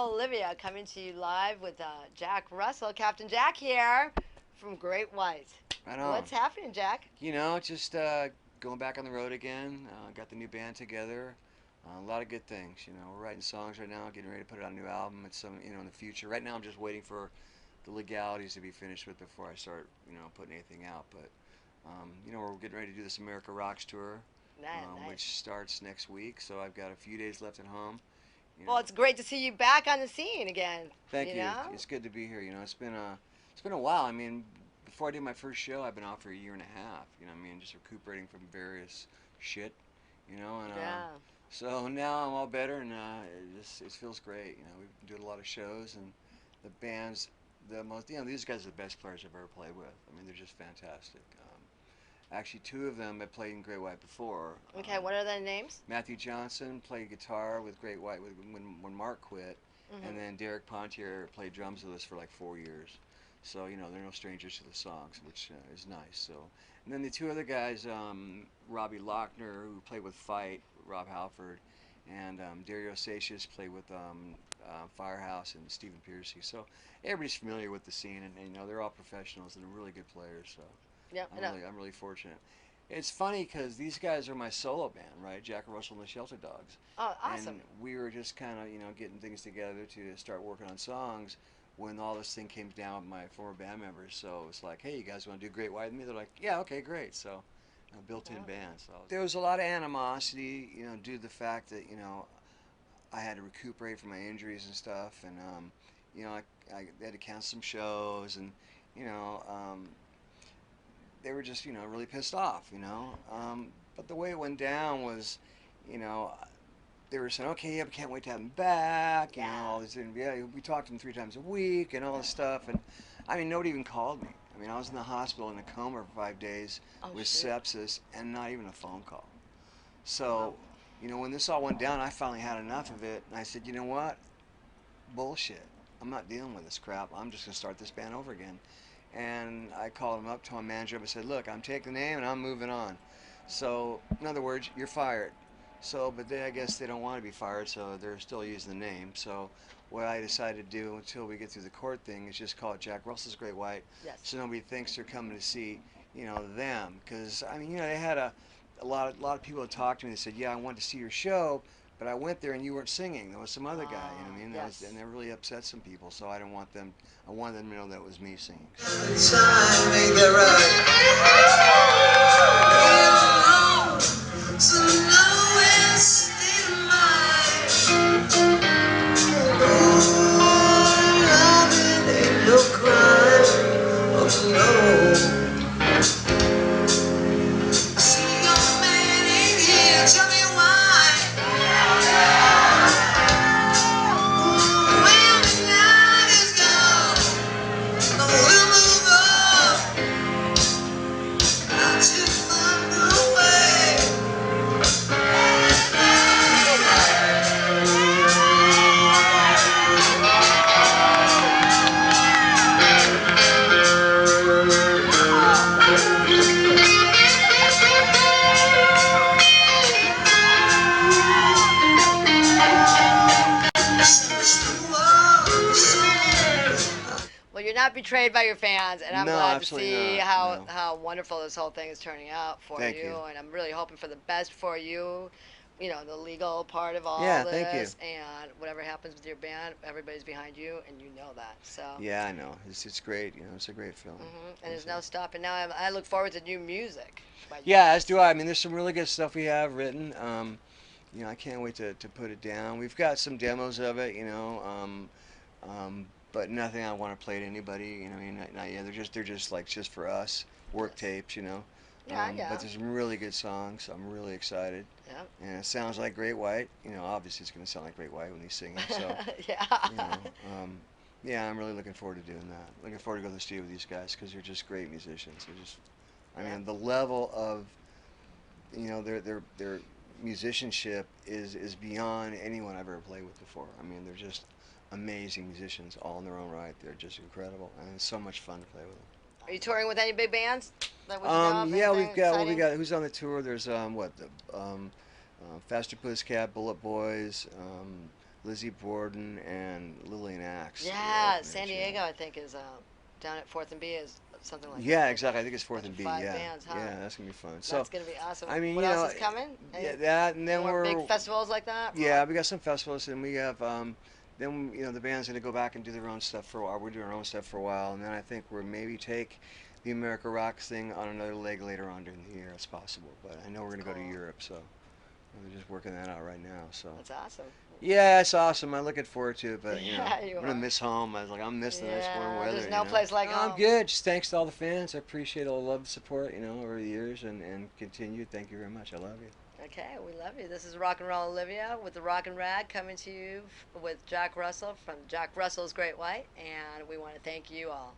Rolivia coming to you live with Jack Russell, Captain Jack here from Great White. Right on. What's happening, Jack? Just going back on the road again. Got the new band together. A lot of good things. We're writing songs right now, getting ready to put out a new album. It's in the future. Right now, I'm just waiting for the legalities to be finished with before I start, putting anything out. But, we're getting ready to do this America Rocks tour, Nice. which starts next week. So I've got a few days left at home. Well, it's great to see you back on the scene again. Thank you. It's good to be here. It's been a while. Before I did my first show, I've been off for a year and a half. Just recuperating from various shit. And Yeah. so now I'm all better, and it feels great. We've been doing a lot of shows, and the band's the most. These guys are the best players I've ever played with. They're just fantastic. Actually, two of them had played in Great White before. Okay, what are their names? Matthew Johnson played guitar with Great White when Mark quit, and then Derek Pontier played drums with us for like 4 years. So they're no strangers to the songs, which is nice. So, and then the two other guys, Robbie Lochner, who played with Fight, Rob Halford, and Dario Seixas played with Firehouse and Stephen Piercy. So everybody's familiar with the scene, and they're all professionals and really good players. So. Yeah, I'm really fortunate. It's funny because these guys are my solo band, right? Jack Russell and the Shelter Dogs. Oh, awesome. And we were just kind of, getting things together to start working on songs when all this thing came down with my former band members. So it's like, hey, you guys want to do Great White with me? They're like, yeah, okay, great. So, built-in band. So there was a lot of animosity, due to the fact that, I had to recuperate from my injuries and stuff. And, I had to cancel some shows and, they were just, really pissed off, But the way it went down was, they were saying, okay, yeah, we can't wait to have him back, all this, and we talked to him 3 times a week and all this stuff, and nobody even called me. I was in the hospital in a coma for 5 days with sepsis and not even a phone call. So, when this all went down, I finally had enough of it, and I said, you know what? Bullshit. I'm not dealing with this crap. I'm just going to start this band over again. And I called him up, told my manager, I said, look, I'm taking the name and I'm moving on. So, in other words, you're fired. So, but I guess they don't want to be fired, so they're still using the name. So, what I decided to do until we get through the court thing is just call it Jack Russell's Great White. Yes. So nobody thinks they're coming to see, them. Because, they had a lot of people that talked to me. They said, yeah, I wanted to see your show, but I went there and you weren't singing. There was some other guy, Yes. And that really upset some people. So I didn't want them. I wanted them to know that it was me singing. Well, you're not betrayed by your fans, and I'm No, glad to absolutely see not, how no. how wonderful this whole thing is turning out for Thank you. and I'm really hoping for the best for you. The legal part of all Yeah, this, thank you. and whatever happens with your band, everybody's behind you, and you know that. So. Yeah, I know. It's great. It's a great feeling. And there's no stopping now. I look forward to new music. Yeah, as do I. There's some really good stuff we have written. I can't wait to put it down. We've got some demos of it, but nothing I want to play to anybody. Not yet. They're just for us work tapes. Yeah. But there's some really good songs. I'm really excited. Yeah. And it sounds like Great White. Obviously it's going to sound like Great White when he's singing. So. Yeah. Yeah, I'm really looking forward to doing that. Looking forward to go to the studio with these guys because they're just great musicians. They're just, the level of, their musicianship is beyond anyone I've ever played with before. They're just amazing musicians all in their own right. They're just incredible, and it's so much fun to play with them. Are you touring with any big bands? Yeah, we've got who's on the tour. There's Faster Pussycat, Bullet Boys, Lizzie Borden and Lillian Axe. Yeah, San Diego, I think, is down at 4th and B is something like that. Yeah, exactly. I think it's Fourth Bunch and of B. 5 Yeah, bands, huh? yeah, that's gonna be fun. So, That's gonna be awesome. I mean, What you else know, is coming? yeah, that, and then More we're big festivals like that? yeah, we got some festivals, and we have then the band's gonna go back and do their own stuff for a while. We're doing our own stuff for a while, and then I think we'll maybe take the America Rock thing on another leg later on during the year. It's possible, but I know we're gonna go to Cool. Europe, so we're just working that out right now. So. That's awesome. Yeah, it's awesome. I'm looking forward to it, but Yeah, you I'm gonna are. miss home. I was like, I'm miss the nice warm weather. There's no place like No, home. I'm good. Just thanks to all the fans. I appreciate all the love and support, over the years, and continue. Thank you very much. I love you. Okay, we love you. This is Rockn Rolivia with the Rock'n Rag coming to you with Jack Russell from Jack Russell's Great White, and we want to thank you all.